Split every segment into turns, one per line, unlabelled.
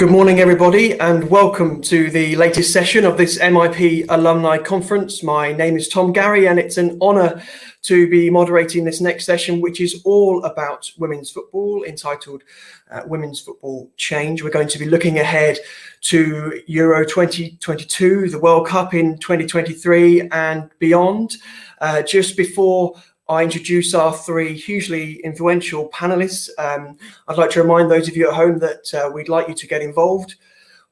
Good morning, everybody, and welcome to the latest session of this MIP Alumni Conference. My name is Tom Gary, and it's an honour to be moderating this next session, which is all about women's football, entitled Women's Football Change. We're going to be looking ahead to Euro 2022, the World Cup in 2023 and beyond. Just before I introduce our three hugely influential panelists, I'd like to remind those of you at home that we'd like you to get involved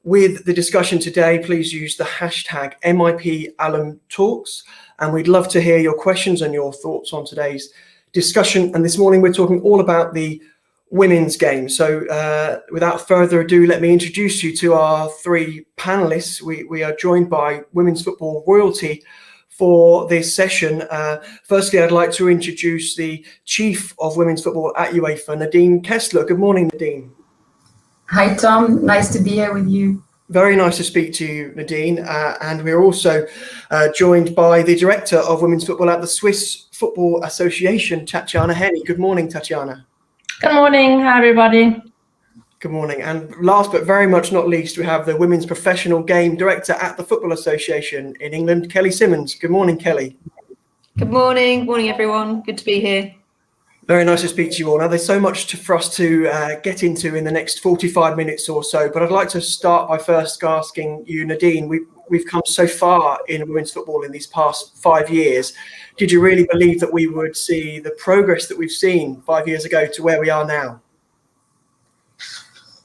with the discussion today. Please use the hashtag MIP Alum Talks, and we'd love to hear your questions and your thoughts on today's discussion. And this morning we're talking all about the women's game. So without further ado, let me introduce you to our three panelists. We are joined by women's football royalty for this session. Firstly, I'd like to introduce the Chief of Women's Football at UEFA, Nadine Kessler. Good morning, Nadine.
Hi, Tom. Nice to be here with you.
Very nice to speak to you, Nadine. And we're also joined by the Director of Women's Football at the Swiss Football Association, Tatiana Henny. Good morning, Tatiana.
Good morning. Hi, everybody.
Good morning. And last but very much not least, we have the Women's Professional Game Director at the Football Association in England, Kelly Simmons. Good morning, Kelly.
Good morning. Morning, everyone. Good to be here.
Very nice to speak to you all. Now, there's so much for us to get into in the next 45 minutes or so, but I'd like to start by first asking you, Nadine, we've come so far in women's football in these past 5 years. Did you really believe that we would see the progress that we've seen 5 years ago to where we are now?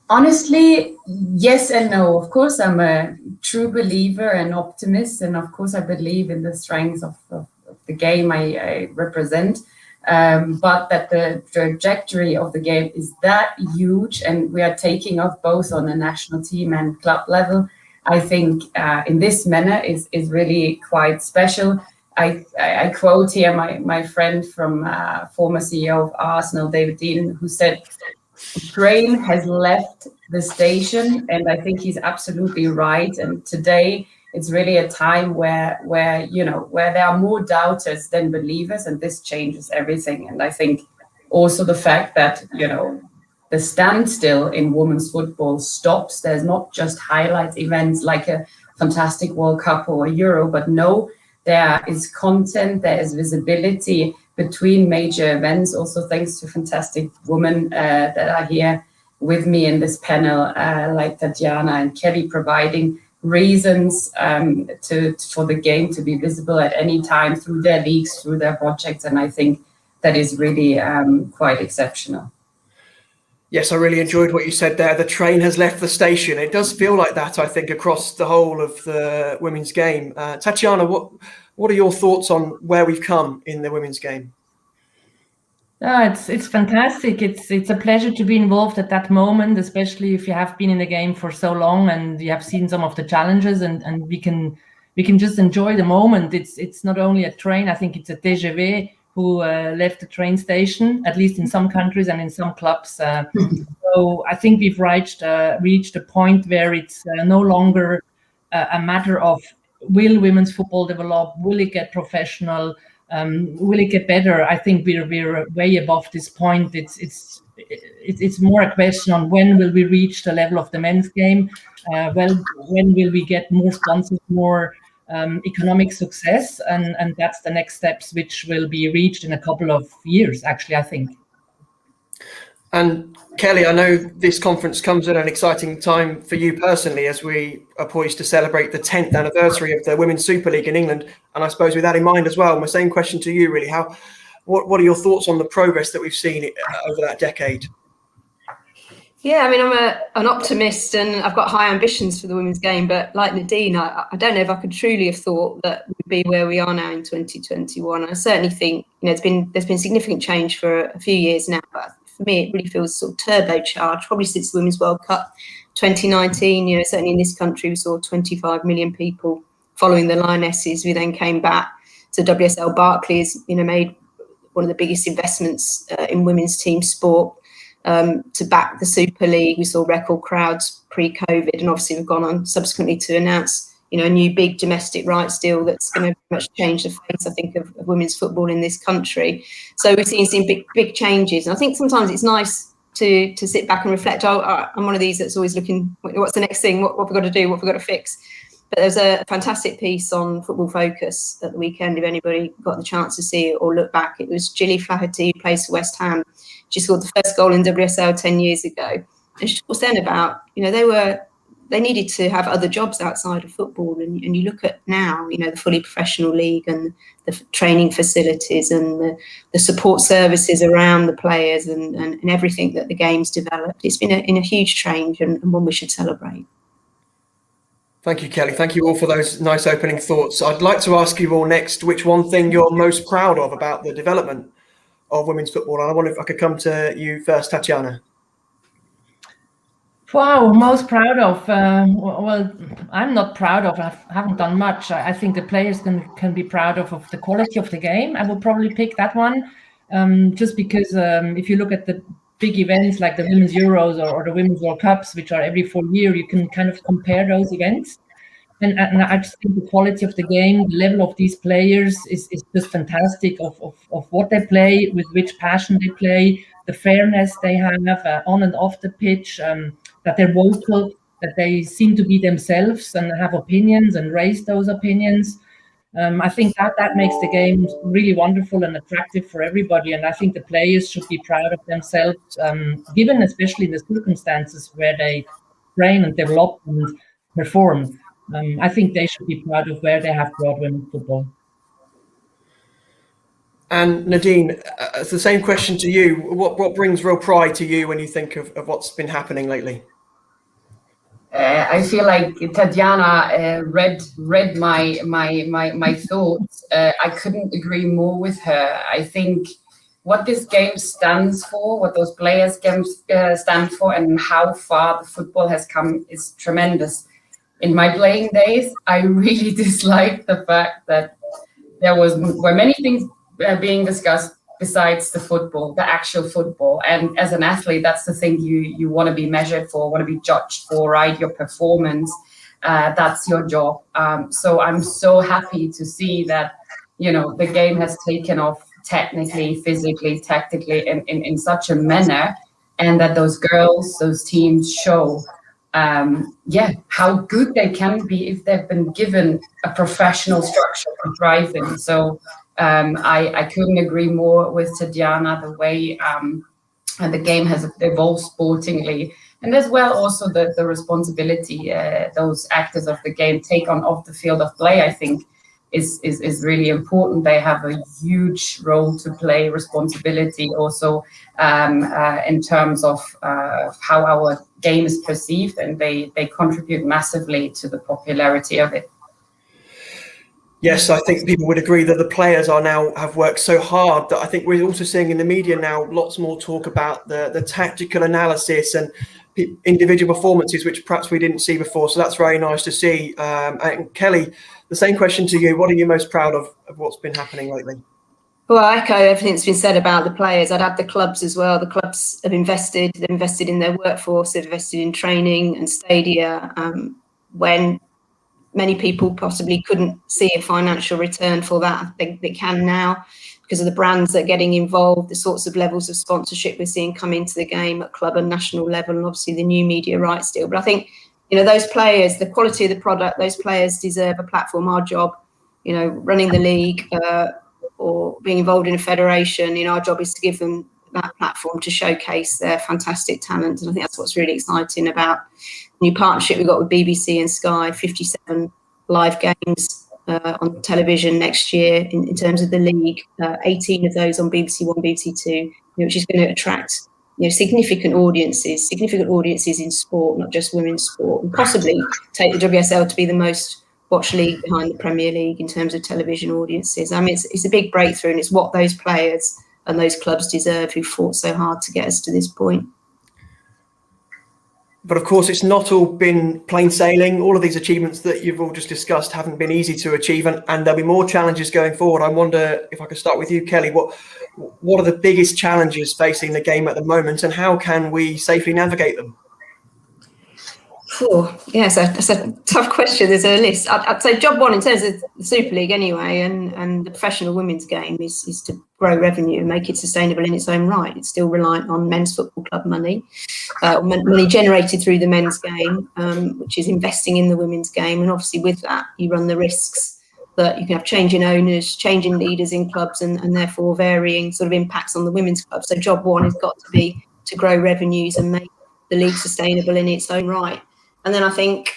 Honestly, yes and no. Of course, I'm a true believer and optimist, and of course, I believe in the strengths of the game I represent. But that the trajectory of the game is that huge, and we are taking off both on the national team and club level, I think in this manner is really quite special. I quote here my friend from former CEO of Arsenal, David Dean, who said, "The train has left the station," and I think he's absolutely right. And today it's really a time where there are more doubters than believers, and this changes everything. And I think also the fact that the standstill in women's football stops. There's not just highlight events like a fantastic World Cup or a Euro, but no, there is content, there is visibility between major events, also thanks to fantastic women that are here with me in this panel, like Tatiana and Kelly, providing reasons for the game to be visible at any time through their leagues, through their projects. And I think that is really quite exceptional.
Yes, I really enjoyed what you said there. The train has left the station. It does feel like that, I think, across the whole of the women's game. Tatiana, what are your thoughts on where we've come in the women's game?
It's fantastic. It's a pleasure to be involved at that moment, especially if you have been in the game for so long and you have seen some of the challenges, and we can just enjoy the moment. It's not only a train. I think it's a TGV who left the train station, at least in some countries and in some clubs. So I think we've reached a point where it's no longer a matter of will women's football develop, will it get professional, will it get better. I think we're way above this point. It's more a question on when will we reach the level of the men's game, when will we get more sponsors, more economic success, and that's the next steps, which will be reached in a couple of years, actually, I think.
And Kelly, I know this conference comes at an exciting time for you personally, as we are poised to celebrate the 10th anniversary of the Women's Super League in England. And I suppose with that in mind as well, my same question to you really, what are your thoughts on the progress that we've seen over that decade?
Yeah, I mean, I'm an optimist and I've got high ambitions for the women's game, but like Nadine, I don't know if I could truly have thought that we'd be where we are now in 2021. I certainly think, there's been significant change for a few years now, but for me, it really feels sort of turbocharged, probably since the Women's World Cup 2019. Certainly in this country, we saw 25 million people following the Lionesses. We then came back to WSL Barclays, made one of the biggest investments in women's team sport. To back the Super League. We saw record crowds pre-COVID, and obviously we've gone on subsequently to announce, a new big domestic rights deal that's going to much change the face, I think, of women's football in this country. So we've seen big changes, and I think sometimes it's nice to sit back and reflect. I'm one of these that's always looking, what's the next thing? What have we got to do? What have we got to fix? But there's a fantastic piece on Football Focus at the weekend. If anybody got the chance to see it or look back, it was Gilly Flaherty, who plays for West Ham. She scored the first goal in WSL 10 years ago. And she was then about, they needed to have other jobs outside of football. And you look at now, the fully professional league and the training facilities and the support services around the players and everything that the game's developed. It's been a huge change and one we should celebrate.
Thank you, Kelly. Thank you all for those nice opening thoughts. I'd like to ask you all next which one thing you're most proud of about the development of women's football. And I wonder if I could come to you first, Tatiana.
Wow, most proud of. Well, I'm not proud of. I haven't done much. I think the players can be proud of the quality of the game. I will probably pick that one, just because if you look at the big events like the Women's Euros or the Women's World Cups, which are every 4 years, you can kind of compare those events. And I just think the quality of the game, the level of these players is just fantastic of what they play, with which passion they play, the fairness they have on and off the pitch, that they're vocal, that they seem to be themselves and have opinions and raise those opinions. I think that makes the game really wonderful and attractive for everybody. And I think the players should be proud of themselves, given especially the circumstances where they train and develop and perform. I think they should be proud of where they have brought women's football.
And Nadine, it's the same question to you. What brings real pride to you when you think of what's been happening lately?
I feel like Tatiana read my thoughts. I couldn't agree more with her. I think what this game stands for, what those players stand for, and how far the football has come is tremendous. In my playing days, I really disliked the fact that there were many things being discussed besides the football, the actual football. And as an athlete, that's the thing you want to be measured for, want to be judged for, right? Your performance, that's your job. So I'm so happy to see that, the game has taken off technically, physically, tactically in such a manner, and that those girls, those teams show how good they can be if they've been given a professional structure to thrive in. So I couldn't agree more with Tatiana, the way the game has evolved sportingly, and as well also the responsibility those actors of the game take on off the field of play, I think is really important. They have a huge role to play, responsibility also in terms of how our game is perceived, and they contribute massively to the popularity of it.
Yes, I think people would agree that the players have worked so hard that I think we're also seeing in the media now lots more talk about the tactical analysis and individual performances, which perhaps we didn't see before. So that's very nice to see. And Kelly, the same question to you. What are you most proud of what's been happening lately?
Well, I echo everything that's been said about the players. I'd add the clubs as well. The clubs have invested. They've invested in their workforce. They've invested in training and stadia when many people possibly couldn't see a financial return for that. They can now because of the brands that are getting involved, the sorts of levels of sponsorship we're seeing come into the game at club and national level, and obviously the new media rights deal. But I think, those players, the quality of the product, those players deserve a platform. Our job, running the league or being involved in a federation, our job is to give them that platform to showcase their fantastic talent. And I think that's what's really exciting about the new partnership we've got with BBC and Sky, 57 live games on television next year in terms of the league, 18 of those on BBC One, BBC Two, which is going to attract significant audiences in sport, not just women's sport, and possibly take the WSL to be the most watched league behind the Premier League in terms of television audiences. I mean, it's a big breakthrough, and it's what those players and those clubs deserve who fought so hard to get us to this point.
But of course, it's not all been plain sailing. All of these achievements that you've all just discussed haven't been easy to achieve, and there'll be more challenges going forward. I wonder if I could start with you, Kelly. What are the biggest challenges facing the game at the moment, and how can we safely navigate them?
Yes, that's a tough question. There's a list. I'd say job one in terms of the Super League anyway, and the professional women's game is to grow revenue and make it sustainable in its own right. It's still reliant on men's football club money, money generated through the men's game, which is investing in the women's game. And obviously with that, you run the risks that you can have changing owners, changing leaders in clubs, and therefore varying sort of impacts on the women's club. So job one has got to be to grow revenues and make the league sustainable in its own right. And then I think,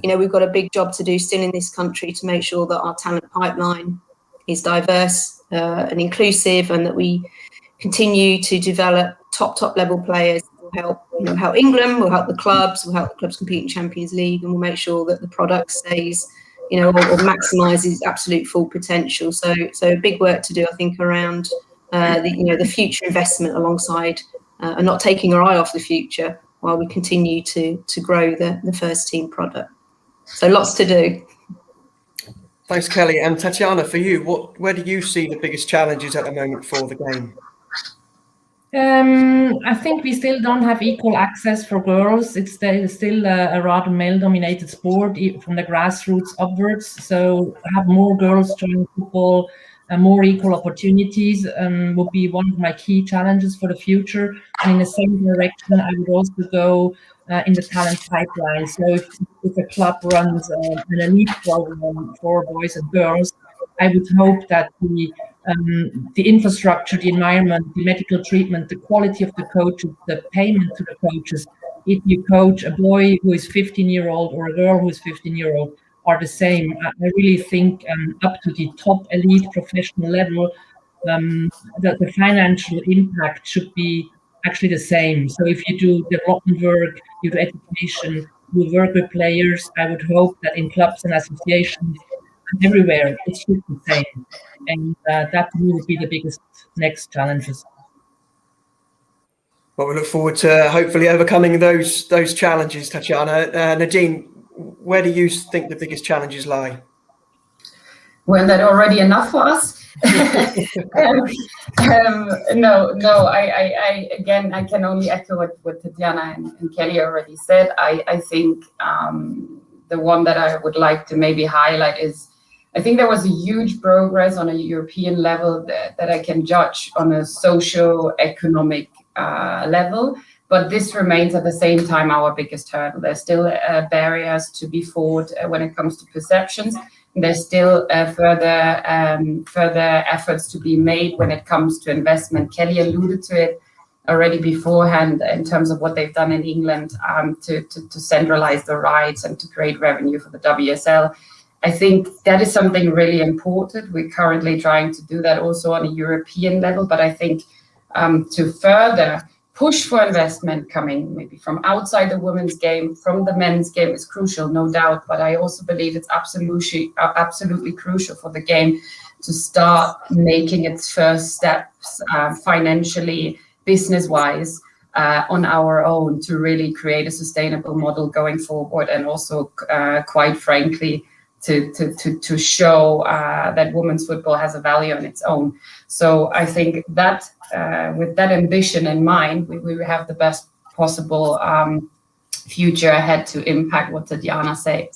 we've got a big job to do still in this country to make sure that our talent pipeline is diverse and inclusive, and that we continue to develop top level players that will help England, will help the clubs, compete in Champions League, and will make sure that the product stays, or maximises absolute full potential. So big work to do, I think, around the future investment alongside and not taking our eye off the future while we continue to grow the first team product. So lots to do.
Thanks, Kelly. And Tatiana, for you, where do you see the biggest challenges at the moment for the game?
I think we still don't have equal access for girls. It's still a rather male-dominated sport from the grassroots upwards. So have more girls join football, more equal opportunities would be one of my key challenges for the future. And in the same direction, I would also go in the talent pipeline. So if a club runs an elite program for boys and girls, I would hope that the infrastructure, the environment, the medical treatment, the quality of the coaches, the payment to the coaches, if you coach a boy who is 15-year-old or a girl who is 15-year-old, are the same. I really think up to the top elite professional level, the financial impact should be actually the same. So if you do development work, you do education, you work with players, I would hope that in clubs and associations and everywhere it should be the same. And that to me would be the biggest next challenges.
Well, we look forward to hopefully overcoming those challenges, Tatiana. Nadine, where do you think the biggest challenges lie?
Well, that already enough for us. I can only echo what Tatiana and Kelly already said. I think the one that I would like to maybe highlight is, I think there was a huge progress on a European level that I can judge on a socio-economic level, but this remains at the same time our biggest hurdle. There's still barriers to be fought when it comes to perceptions. There's still further efforts to be made when it comes to investment. Kelly alluded to it already beforehand in terms of what they've done in England to centralize the rights and to create revenue for the WSL. I think that is something really important. We're currently trying to do that also on a European level, but I think to further push for investment coming maybe from outside the women's game, from the men's game is crucial, no doubt. But I also believe it's absolutely crucial for the game to start making its first steps financially, business-wise, on our own to really create a sustainable model going forward, and also quite frankly, to show that women's football has a value on its own. So I think that with that ambition in mind, we have the best possible future ahead to impact what Tatiana said,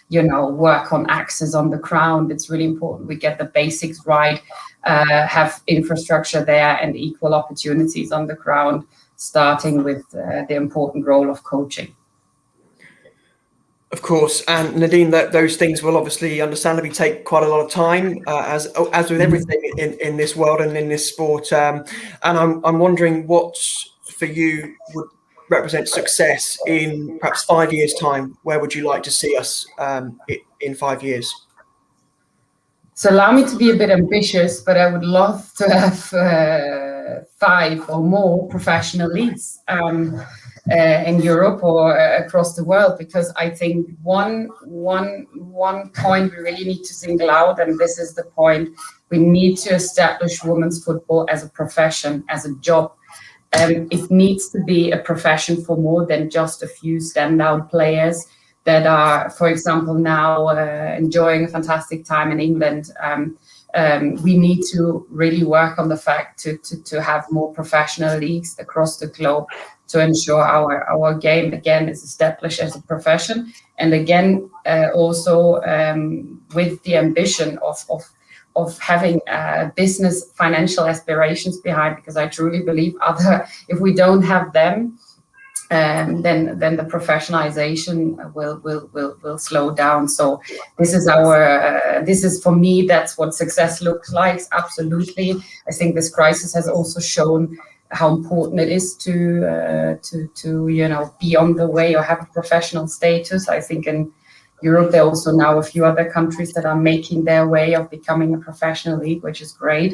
work on access on the ground. It's really important we get the basics right, have infrastructure there and equal opportunities on the ground, starting with the important role of coaching.
Of course, and Nadine, those things will obviously, understandably, take quite a lot of time, as with everything in this world and in this sport. And I'm wondering what for you would represent success in perhaps 5 years' time. Where would you like to see us in 5 years?
So allow me to be a bit ambitious, but I would love to have 5 or more professional leagues in Europe or across the world, because I think one point we really need to single out, and this is the point, we need to establish women's football as a profession, as a job. It needs to be a profession for more than just a few standout players that are, for example, now enjoying a fantastic time in England. We need to really work on the fact to have more professional leagues across the globe, to ensure our game again is established as a profession, and again also with the ambition of having business financial aspirations behind, because I truly believe if we don't have them, then the professionalization will slow down. So this is for me, that's what success looks like. Absolutely. I think this crisis has also shown how important it is to be on the way or have a professional status. I think in Europe, there are also now a few other countries that are making their way of becoming a professional league, which is great.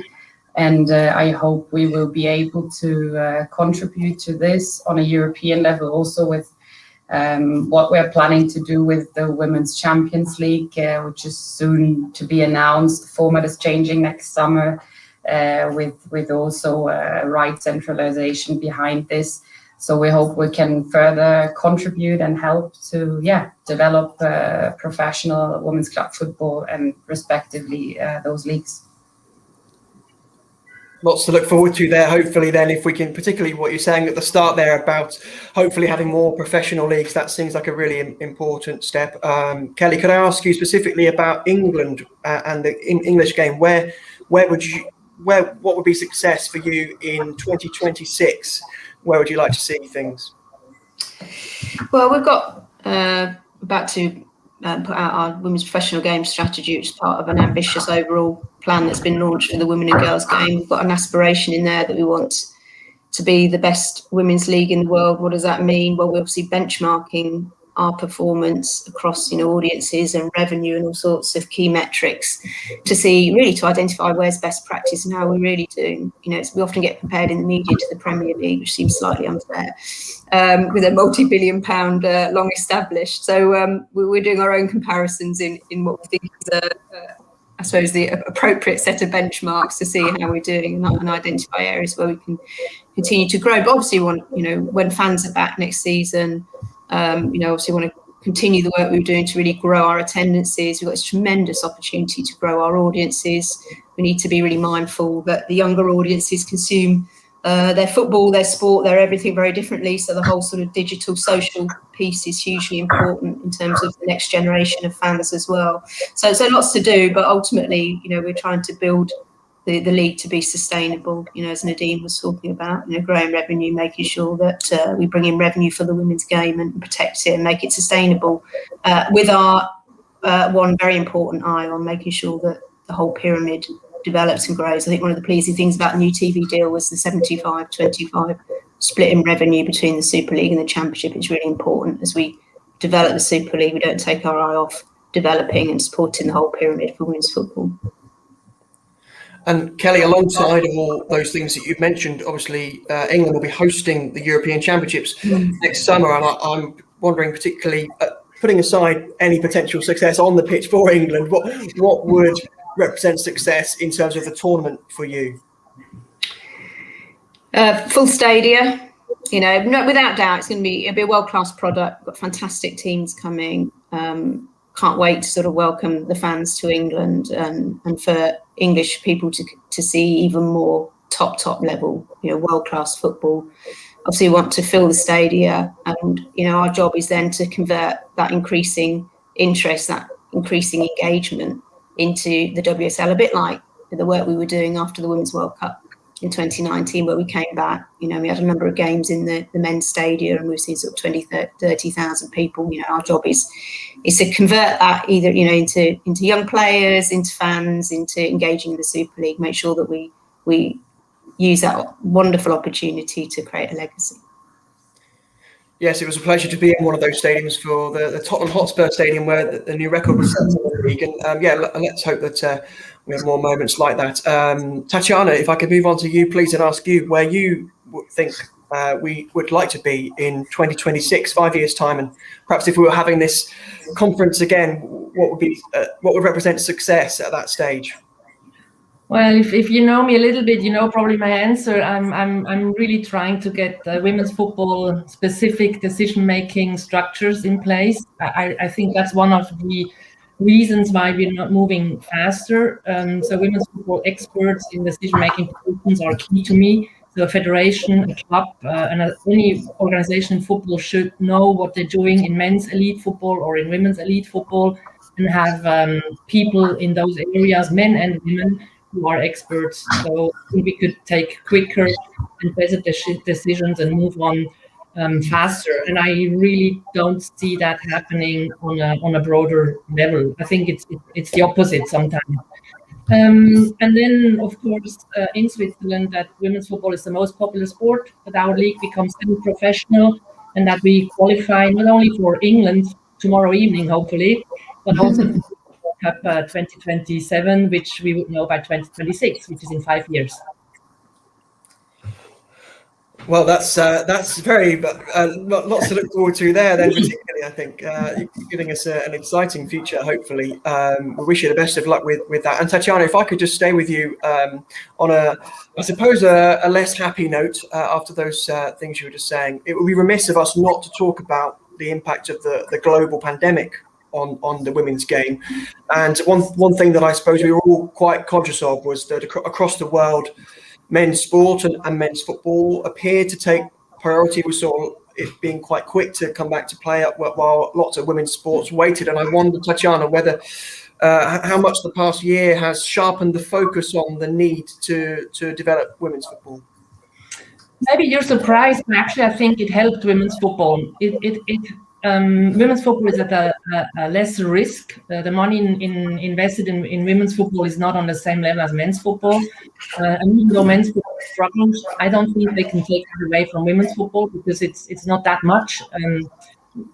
And I hope we will be able to contribute to this on a European level, also with what we're planning to do with the Women's Champions League, which is soon to be announced. The format is changing next summer, with also right centralization behind this. So we hope we can further contribute and help to develop professional women's club football and respectively those leagues.
Lots to look forward to there, hopefully. Then if we can, particularly what you're saying at the start there about hopefully having more professional leagues, that seems like a really important step. Kelly, could I ask you specifically about England and the English game? What would be success for you in 2026? Where would you like to see things?
Well, we've got about to put out our women's professional game strategy, which is part of an ambitious overall plan that's been launched for the women and girls game. We've got an aspiration in there that we want to be the best women's league in the world. What does that mean? Well, we're obviously benchmarking our performance across audiences and revenue and all sorts of key metrics to identify where's best practice and how we're really doing. We often get compared in the media to the Premier League, which seems slightly unfair, with a multi-billion pound long established. So we're doing our own comparisons in what we think is I suppose the appropriate set of benchmarks to see how we're doing and identify areas where we can continue to grow. But obviously when fans are back next season, obviously want to continue the work we were doing to really grow our attendances. We've got this tremendous opportunity to grow our audiences. We need to be really mindful that the younger audiences consume their football, their sport, their everything very differently. So the whole sort of digital social piece is hugely important in terms of the next generation of fans as well. So lots to do, but ultimately, we're trying to build the league to be sustainable, as Nadine was talking about, growing revenue, making sure that we bring in revenue for the women's game and protect it and make it sustainable, with our one very important eye on making sure that the whole pyramid develops and grows. I think one of the pleasing things about the new TV deal was the 75-25 split in revenue between the Super League and the Championship. Is really important. As we develop the Super League, we don't take our eye off developing and supporting the whole pyramid for women's football.
And Kelly, alongside of all those things that you've mentioned, obviously England will be hosting the European Championships next summer, and I'm wondering, particularly putting aside any potential success on the pitch for England, what would represent success in terms of the tournament for you?
Full stadia, without doubt, it'll be a world-class product. We've got fantastic teams coming. Can't wait to sort of welcome the fans to England and for English people to see even more top level, world-class football. Obviously, we want to fill the stadia, and our job is then to convert that increasing interest, that increasing engagement into the WSL, a bit like the work we were doing after the Women's World Cup in 2019, where we came back. We had a number of games in the men's stadium, and we've seen sort of 20,000, 30,000 people. Our job is to convert that either into young players, into fans, into engaging in the Super League. Make sure that we use that wonderful opportunity to create a legacy.
Yes, it was a pleasure to be in one of those stadiums for the Tottenham Hotspur Stadium, where the new record was set in the league. And let's hope that we have more moments like that. Tatiana, if I could move on to you, please, and ask you where you think we would like to be in 2026, 5 years' time, and perhaps if we were having this conference again, what would represent success at that stage?
Well, if you know me a little bit, probably my answer. I'm really trying to get women's football specific decision-making structures in place. I think that's one of the reasons why we're not moving faster. So women's football experts in decision-making positions are key to me. So a federation, a club, and any organization in football should know what they're doing in men's elite football or in women's elite football, and have people in those areas, men and women, who are experts. So we could take quicker and better decisions and move on faster. And I really don't see that happening on a broader level. I think it's the opposite sometimes. And then, of course, in Switzerland, that women's football is the most popular sport, that our league becomes semi-professional, and that we qualify not only for England tomorrow evening, hopefully, but also for the World Cup 2027, which we would know by 2026, which is in 5 years.
Well, that's very lots to look forward to there. Then, particularly, I think you're giving us an exciting future. Hopefully, we wish you the best of luck with that. And Tatiana, if I could just stay with you on I suppose, a less happy note after those things you were just saying. It would be remiss of us not to talk about the impact of the global pandemic on the women's game. And one thing that I suppose we were all quite conscious of was that across the world, men's sport and men's football appeared to take priority. We saw it being quite quick to come back to play while lots of women's sports waited. And I wonder, Tatiana, whether how much the past year has sharpened the focus on the need to develop women's football.
Maybe you're surprised, but actually I think it helped women's football. Women's football is at a less risk. The money invested in women's football is not on the same level as men's football. And even though men's football struggles, I don't think they can take it away from women's football, because it's not that much.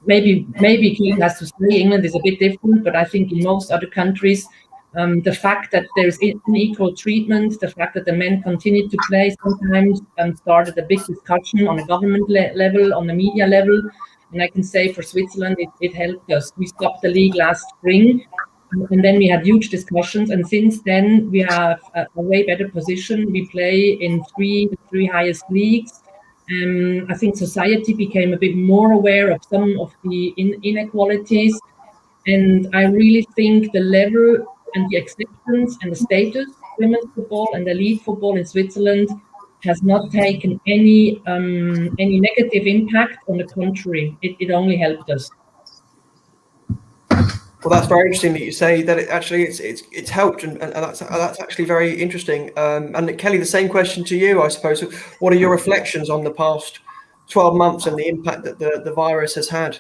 Maybe Kate has to say England is a bit different, but I think in most other countries, the fact that there's unequal treatment, the fact that the men continue to play sometimes started a big discussion on a government level, on the media level. And I can say for Switzerland, it helped us. We stopped the league last spring, and then we had huge discussions. And since then, we have a way better position. We play in the three highest leagues. I think society became a bit more aware of some of the inequalities. And I really think the level and the acceptance and the status of women's football and elite football in Switzerland has not taken any negative impact. On the contrary, it only helped us.
Well, that's very interesting that you say that it's helped, and that's actually very interesting. And Kelly, the same question to you, I suppose. What are your reflections on the past 12 months and the impact that the virus has had?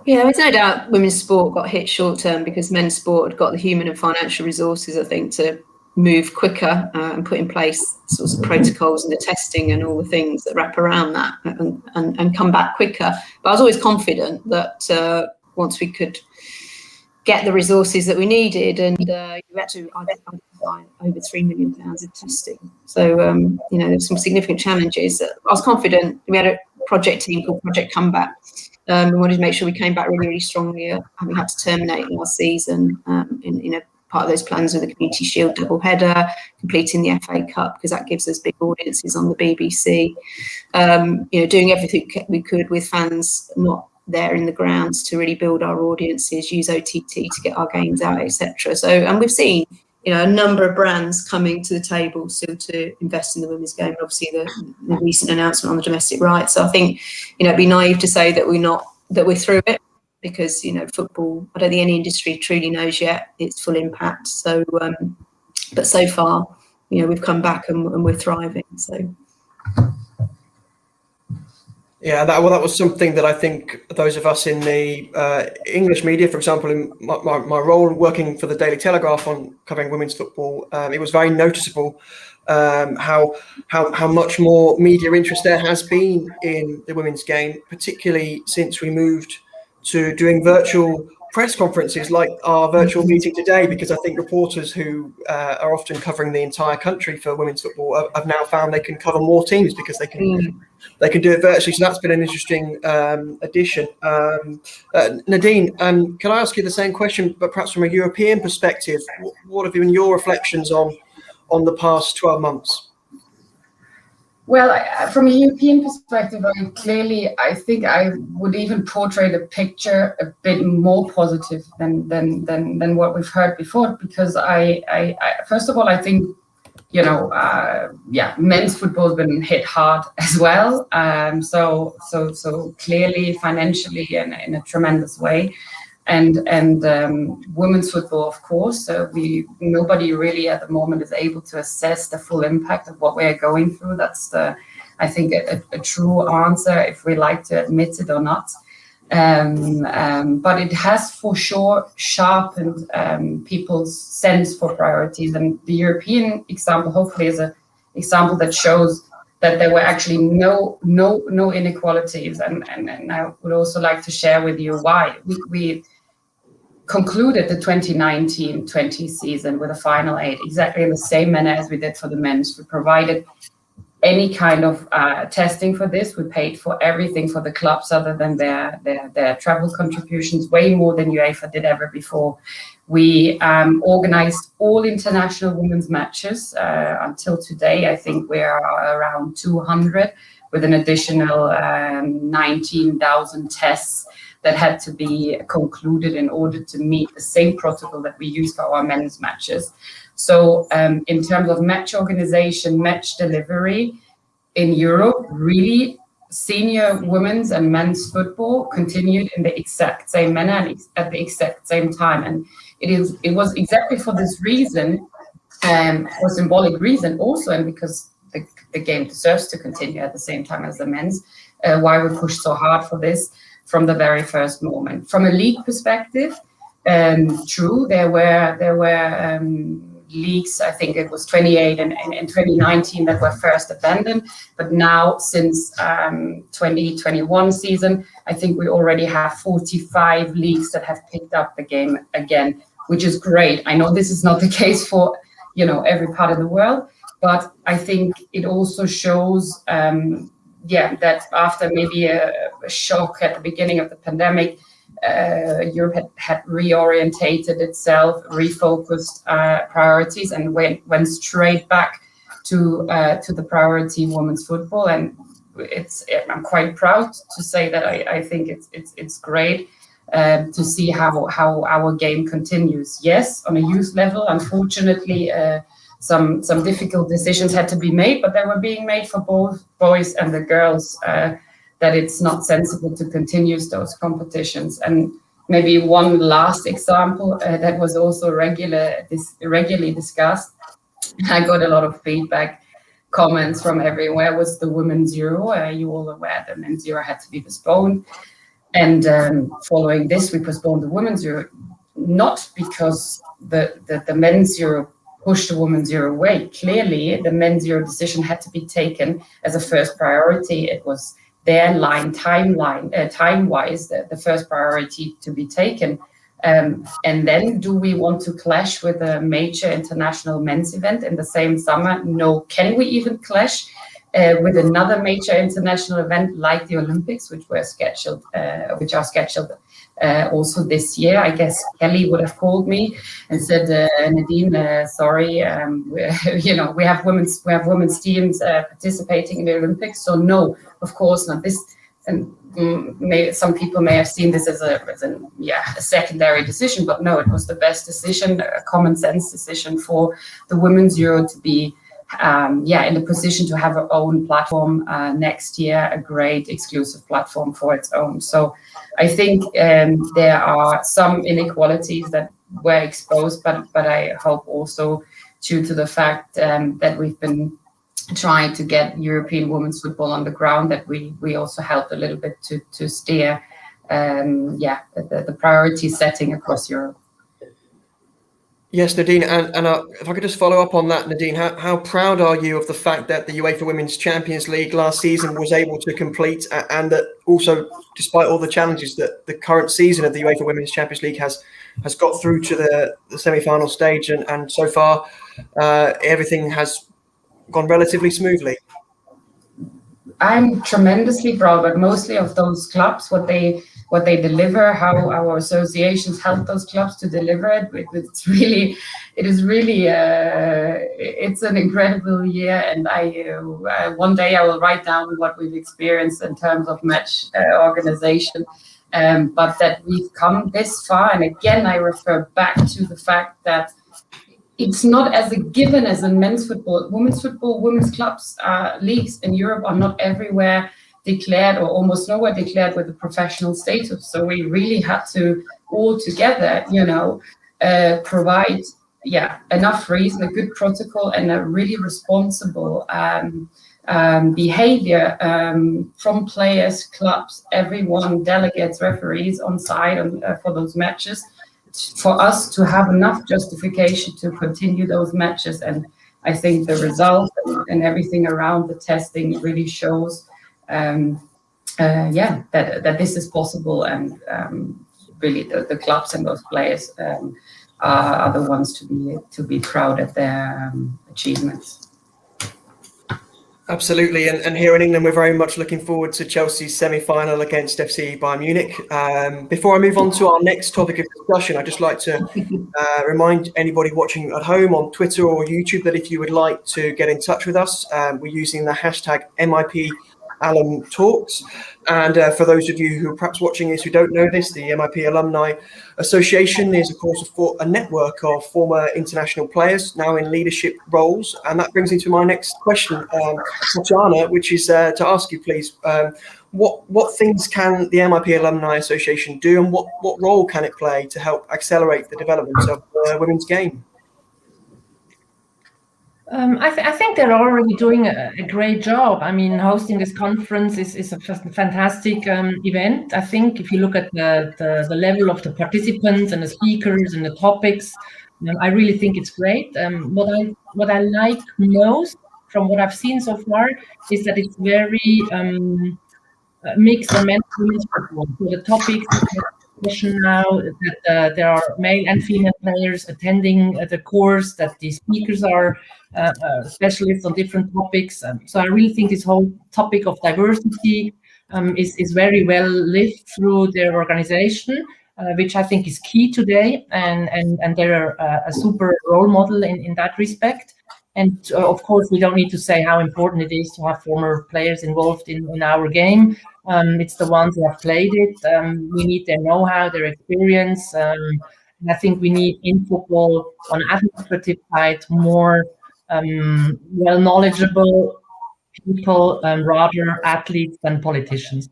Yeah, there's no doubt women's sport got hit short term because men's sport had got the human and financial resources, I think, to move quicker and put in place sorts of protocols and the testing and all the things that wrap around that and come back quicker. But I was always confident that once we could get the resources that we needed, and you had to identify over £3 million of testing. So, there's some significant challenges. I was confident. We had a project team called Project Comeback. We wanted to make sure we came back really, really strongly, having had to terminate last season in part of those plans with the Community Shield double header, completing the FA Cup, because that gives us big audiences on the BBC. Doing everything we could with fans not there in the grounds to really build our audiences, use OTT to get our games out, etc. So, and we've seen, a number of brands coming to the table still to invest in the women's game. Obviously, the recent announcement on the domestic rights. So I think, it'd be naive to say that we're through it, because football, I don't think any industry truly knows yet its full impact. So, but so far, we've come back and we're thriving. So.
Yeah, that was something that I think those of us in the English media, for example, in my role working for the Daily Telegraph on covering women's football, it was very noticeable how much more media interest there has been in the women's game, particularly since we moved to doing virtual press conferences like our virtual meeting today, because I think reporters who are often covering the entire country for women's football have now found they can cover more teams because they can do it virtually. So that's been an interesting addition. Nadine, can I ask you the same question, but perhaps from a European perspective? What have been your reflections on the past 12 months?
Well, from a European perspective, I think I would even portray the picture a bit more positive than what we've heard before, because I first of all, I think men's football has been hit hard as well. So clearly financially in a tremendous way. And women's football, of course, nobody really at the moment is able to assess the full impact of what we're going through. That's I think a true answer, if we like to admit it or not. But it has for sure sharpened people's sense for priorities. And the European example, hopefully, is an example that shows that there were actually no inequalities. And I would also like to share with you why. We concluded the 2019-20 season with a final 8, exactly in the same manner as we did for the men's. We provided any kind of testing for this. We paid for everything for the clubs other than their travel contributions, way more than UEFA did ever before. We organized all international women's matches. Until today, I think we are around 200, with an additional 19,000 tests that had to be concluded in order to meet the same protocol that we use for our men's matches. So in terms of match organization, match delivery in Europe, really senior women's and men's football continued in the exact same manner and at the exact same time. And it was exactly for this reason, for symbolic reason also, and because the game deserves to continue at the same time as the men's, why we pushed so hard for this from the very first moment. From a league perspective, true, there were leagues, I think it was 28 and 2019 that were first abandoned, but now since 2021 season, I think we already have 45 leagues that have picked up the game again, which is great. I know this is not the case for every part of the world, but I think it also shows that after maybe a shock at the beginning of the pandemic, Europe had reorientated itself, refocused priorities, and went straight back to the priority women's football. And I'm quite proud to say that I think it's great to see how our game continues. Yes, on a youth level, unfortunately, some difficult decisions had to be made, but they were being made for both boys and the girls, that it's not sensible to continue those competitions. And maybe one last example that was also regularly discussed, I got a lot of feedback, comments from everywhere, was the Women's Euro. You all aware the Men's Euro had to be postponed. And following this, we postponed the Women's Euro, not because the Men's Euro pushed the Women's Euro away. Clearly, the Men's Euro decision had to be taken as a first priority. It was their time-wise, the first priority to be taken. And then do we want to clash with a major international men's event in the same summer? No. Can we even clash with another major international event like the Olympics, which are scheduled also this year? I guess Kelly would have called me and said, Nadine, sorry, we have women's teams participating in the Olympics, so no, of course not. This, and some people may have seen this as a secondary decision, but no, it was the best decision, a common sense decision for the Women's Euro to be in the position to have our own platform next year, a great exclusive platform for its own. So I think there are some inequalities that were exposed, but I hope also due to the fact that we've been trying to get European women's football on the ground, that we also helped a little bit to steer the priority setting across Europe.
Yes, Nadine, and if I could just follow up on that, Nadine, how proud are you of the fact that the UEFA Women's Champions League last season was able to complete, and that also, despite all the challenges, that the current season of the UEFA Women's Champions League has got through to the semi-final stage, and so far everything has gone relatively smoothly?
I'm tremendously proud, but mostly of those clubs, what they deliver, how our associations help those clubs to deliver it. It's an incredible year, and one day I will write down what we've experienced in terms of match organization, but that we've come this far. And again, I refer back to the fact that it's not as a given as in men's football. Women's football, women's clubs, leagues in Europe are not everywhere declared, or almost nowhere declared, with a professional status. So we really had to all together, provide enough reason, a good protocol, and a really responsible behavior from players, clubs, everyone, delegates, referees on site for those matches, for us to have enough justification to continue those matches. And I think the results and everything around the testing really shows that this is possible, and really the clubs and those players are the ones to be proud of their achievements.
Absolutely, and here in England, we're very much looking forward to Chelsea's semi-final against FC Bayern Munich. Before I move on to our next topic of discussion, I'd just like to remind anybody watching at home on Twitter or YouTube that if you would like to get in touch with us, we're using the hashtag MIP Alum Talks. And for those of you who are perhaps watching this who don't know this, the MIP Alumni Association is, of course, a network of former international players now in leadership roles. And that brings me to my next question, Tatjana, which is to ask you, please, what things can the MIP Alumni Association do, and what role can it play to help accelerate the development of the women's game?
I think they're already doing a great job. I mean, hosting this conference is a fantastic event. I think if you look at the level of the participants and the speakers and the topics, I really think it's great. What I like most from what I've seen so far is that it's very mixed on men's and women's football. So the topics now that there are male and female players attending the course, that the speakers are specialists on different topics. So I really think this whole topic of diversity is very well lived through their organization, which I think is key today, and they're a super role model in that respect. And of course, we don't need to say how important it is to have former players involved in our game. It's the ones who have played it. We need their know-how, their experience. And I think we need in football, on administrative side, more well knowledgeable people, rather athletes than politicians.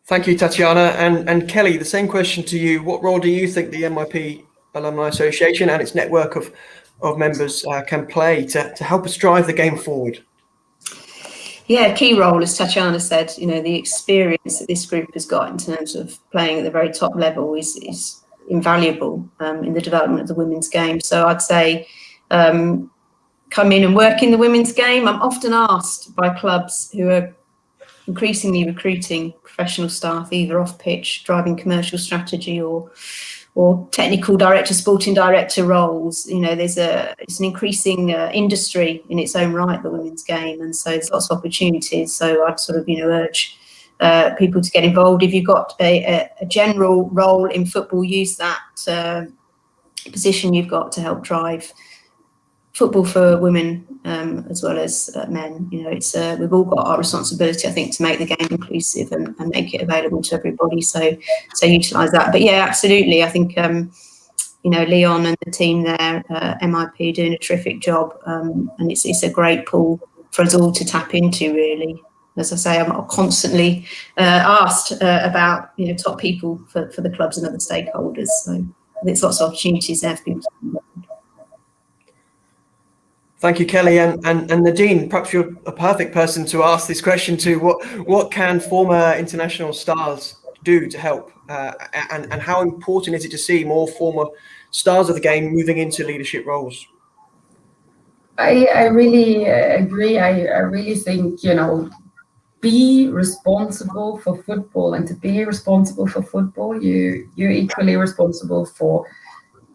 Thank you, Tatjana. And Kelly, the same question to you. What role do you think the MIP Alumni Association and its network of members can play to help us drive the game forward?
Yeah, key role, as Tatjana said, the experience that this group has got in terms of playing at the very top level is invaluable in the development of the women's game. So I'd say come in and work in the women's game. I'm often asked by clubs who are increasingly recruiting professional staff, either off pitch, driving commercial strategy, or technical director, sporting director roles. It's an increasing industry in its own right, the women's game, and so there's lots of opportunities. So I'd sort of urge people to get involved. If you've got a general role in football, use that position you've got to help drive football for women as well as men. We've all got our responsibility, I think, to make the game inclusive and make it available to everybody. So utilise that. But yeah, absolutely. I think Leon and the team there, MIP, doing a terrific job, and it's a great pool for us all to tap into. Really, as I say, I'm constantly asked about top people for the clubs and other stakeholders. So there's lots of opportunities there for people to involved.
Thank you, Kelly. And Nadine, perhaps you're a perfect person to ask this question to. What can former international stars do to help? And how important is it to see more former stars of the game moving into leadership roles?
I really agree. I really think, be responsible for football, and to be responsible for football, you're equally responsible for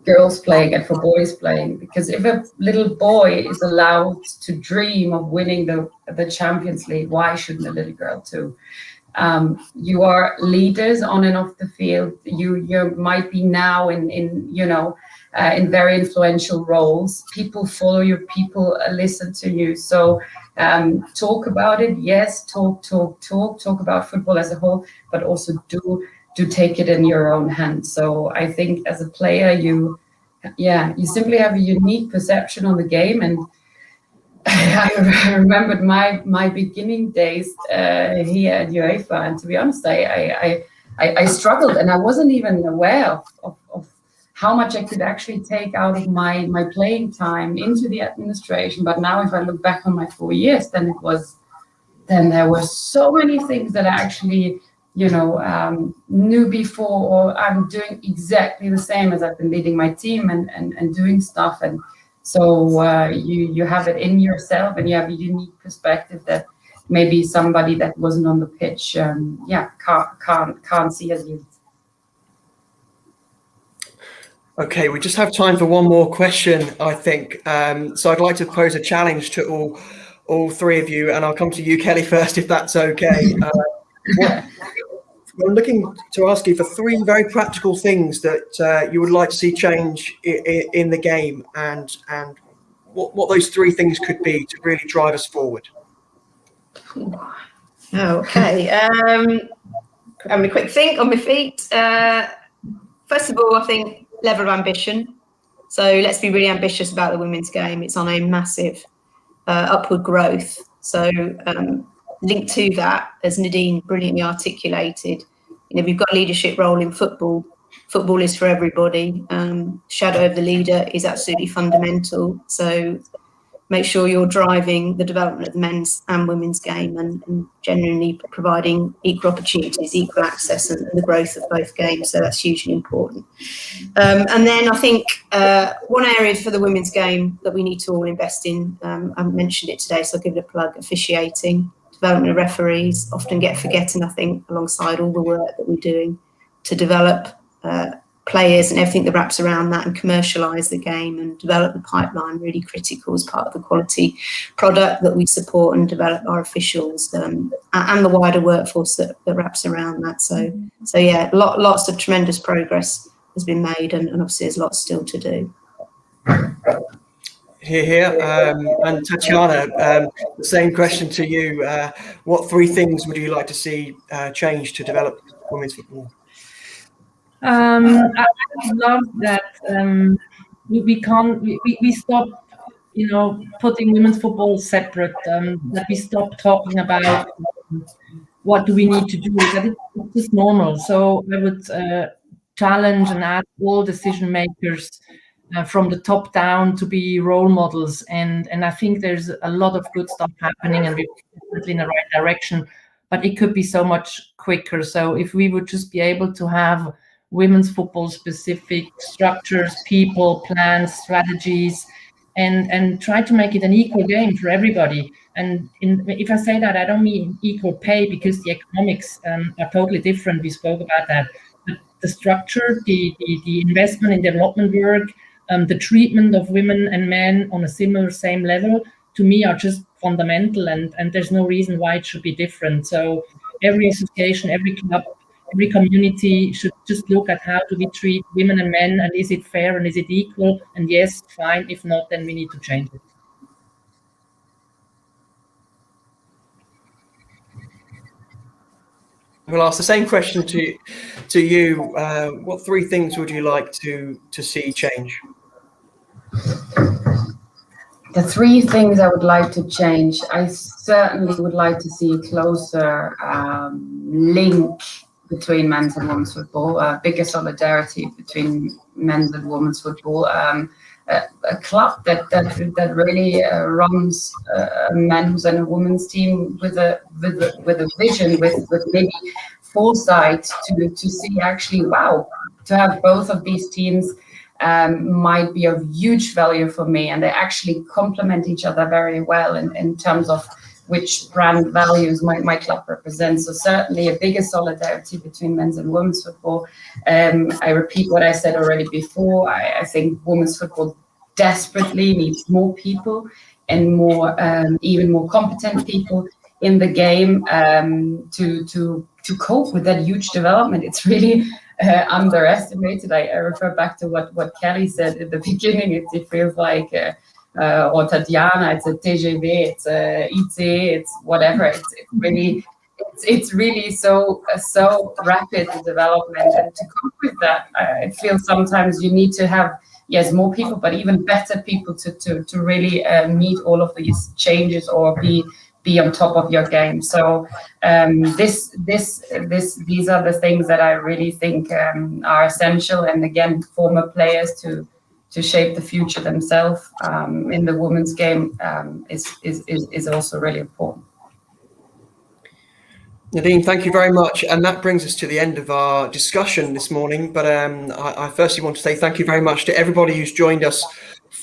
girls playing and for boys playing, because if a little boy is allowed to dream of winning the Champions League, why shouldn't a little girl too? You are leaders on and off the field. You might be now in very influential roles. People follow you, people listen to you. So talk about it. Yes, talk about football as a whole, but also do to take it in your own hands. So I think as a player, you simply have a unique perception on the game. And I remembered my beginning days here at UEFA, and to be honest, I struggled, and I wasn't even aware of how much I could actually take out of my playing time into the administration. But now, if I look back on my 4 years, then there were so many things that I actually, knew before, or I'm doing exactly the same as I've been leading my team and doing stuff. And so you have it in yourself, and you have a unique perspective that maybe somebody that wasn't on the pitch, can't see as you.
Okay, we just have time for one more question, I think. So I'd like to pose a challenge to all three of you, and I'll come to you, Kelly, first, if that's okay. I'm looking to ask you for three very practical things that you would like to see change in the game, and what those three things could be to really drive us forward.
Okay. Having a quick think on my feet. First of all, I think level of ambition. So let's be really ambitious about the women's game. It's on a massive upward growth. So linked to that, as Nadine brilliantly articulated, we've got a leadership role in football. Football is for everybody. Shadow of the leader is absolutely fundamental. So make sure you're driving the development of the men's and women's game, and genuinely providing equal opportunities, equal access, and the growth of both games. So that's hugely important. And then I think one area for the women's game that we need to all invest in, I mentioned it today, so I'll give it a plug: officiating, development of referees. Often get forgotten, I think, alongside all the work that we're doing to develop players and everything that wraps around that, and commercialise the game and develop the pipeline, really critical as part of the quality product that we support and develop our officials and the wider workforce that wraps around that. So yeah, lots of tremendous progress has been made, and obviously there's lots still to do.
Here. And Tatiana, the same question to you. What three things would you like to see change to develop women's football?
I love that we stop, putting women's football separate. That we stop talking about what do we need to do. That it's just normal. So I would challenge and ask all decision makers from the top down to be role models, and I think there's a lot of good stuff happening, and we're definitely in the right direction. But it could be so much quicker. So if we would just be able to have women's football specific structures, people, plans, strategies, and try to make it an equal game for everybody. And if I say that, I don't mean equal pay, because the economics are totally different. We spoke about that. But the structure, the investment in development work, the treatment of women and men on a same level, to me, are just fundamental, and there's no reason why it should be different. So every association, every club, every community should just look at how do we treat women and men, and is it fair and is it equal? And yes, fine. If not, then we need to change it.
We'll ask the same question to you. What three things would you like to see change?
The three things I would like to change, I certainly would like to see a closer link between men's and women's football, bigger solidarity between men's and women's football, a club that really runs a men's and a women's team with a vision, with maybe foresight to see actually, wow, to have both of these teams might be of huge value for me, and they actually complement each other very well in terms of which brand values my club represents. So certainly a bigger solidarity between men's and women's football. I repeat what I said already before. I think women's football desperately needs more people and more, even more competent people in the game to cope with that huge development. It's really underestimated. I refer back to what Kelly said at the beginning. It feels like or Tatiana, it's a TGV, it's a IC, it's whatever. It's really it's really so rapid, the development, and to cope with that, I feel sometimes you need to have, yes, more people, but even better people to really meet all of these changes or be on top of your game. So these are the things that I really think are essential. And again, former players to shape the future themselves in the women's game is also really important.
Nadine, thank you very much. And that brings us to the end of our discussion this morning. But I firstly want to say thank you very much to everybody who's joined us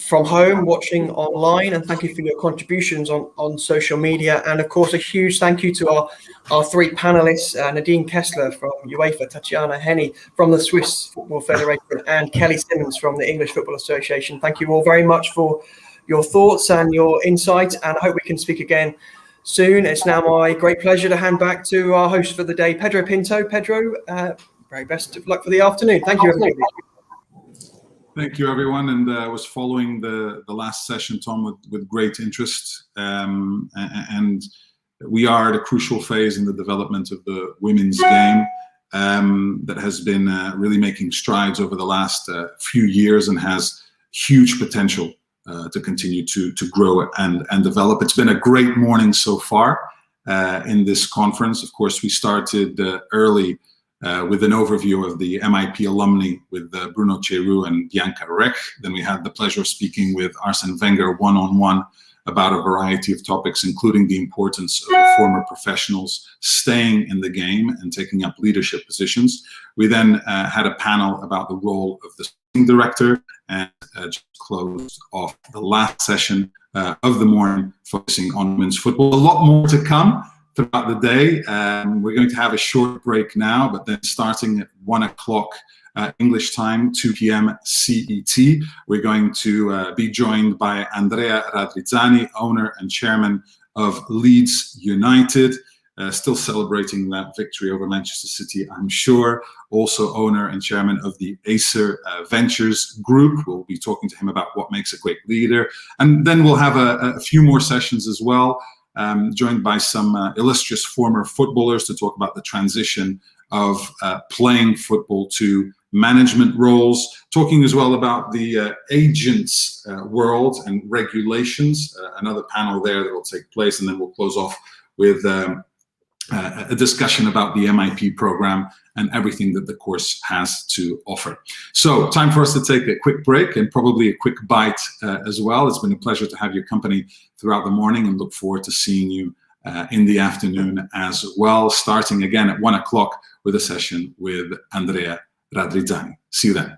from home, watching online, and thank you for your contributions on social media. And of course, a huge thank you to our three panelists, Nadine Kessler from UEFA, Tatiana Henny from the Swiss Football Federation, and Kelly Simmons from the English Football Association. Thank you all very much for your thoughts and your insights, and I hope we can speak again soon. It's now my great pleasure to hand back to our host for the day, Pedro Pinto. Pedro, very best of luck for the afternoon. Thank you, everybody.
Thank you, everyone. And I was following the last session, Tom, with great interest. And we are at a crucial phase in the development of the women's game that has been really making strides over the last few years and has huge potential to continue to grow and develop. It's been a great morning so far in this conference. Of course, we started early with an overview of the MIP alumni with Bruno Cheru and Bianca Rech. Then we had the pleasure of speaking with Arsene Wenger one-on-one about a variety of topics, including the importance of the former professionals staying in the game and taking up leadership positions. We then had a panel about the role of the director, and just closed off the last session of the morning focusing on women's football. A lot more to come throughout the day. We're going to have a short break now, but then starting at 1 o'clock English time, 2 p.m. CET, we're going to be joined by Andrea Radrizzani, owner and chairman of Leeds United. Still celebrating that victory over Manchester City, I'm sure. Also owner and chairman of the Acer Ventures Group. We'll be talking to him about what makes a great leader. And then we'll have a few more sessions as well, joined by some illustrious former footballers to talk about the transition of playing football to management roles, talking as well about the agents world and regulations, another panel there that will take place, and then we'll close off with a discussion about the MIP program and everything that the course has to offer. So time for us to take a quick break and probably a quick bite as well. It's been a pleasure to have your company throughout the morning and look forward to seeing you in the afternoon as well, starting again at 1 o'clock with a session with Andrea Radrizzani. See you then.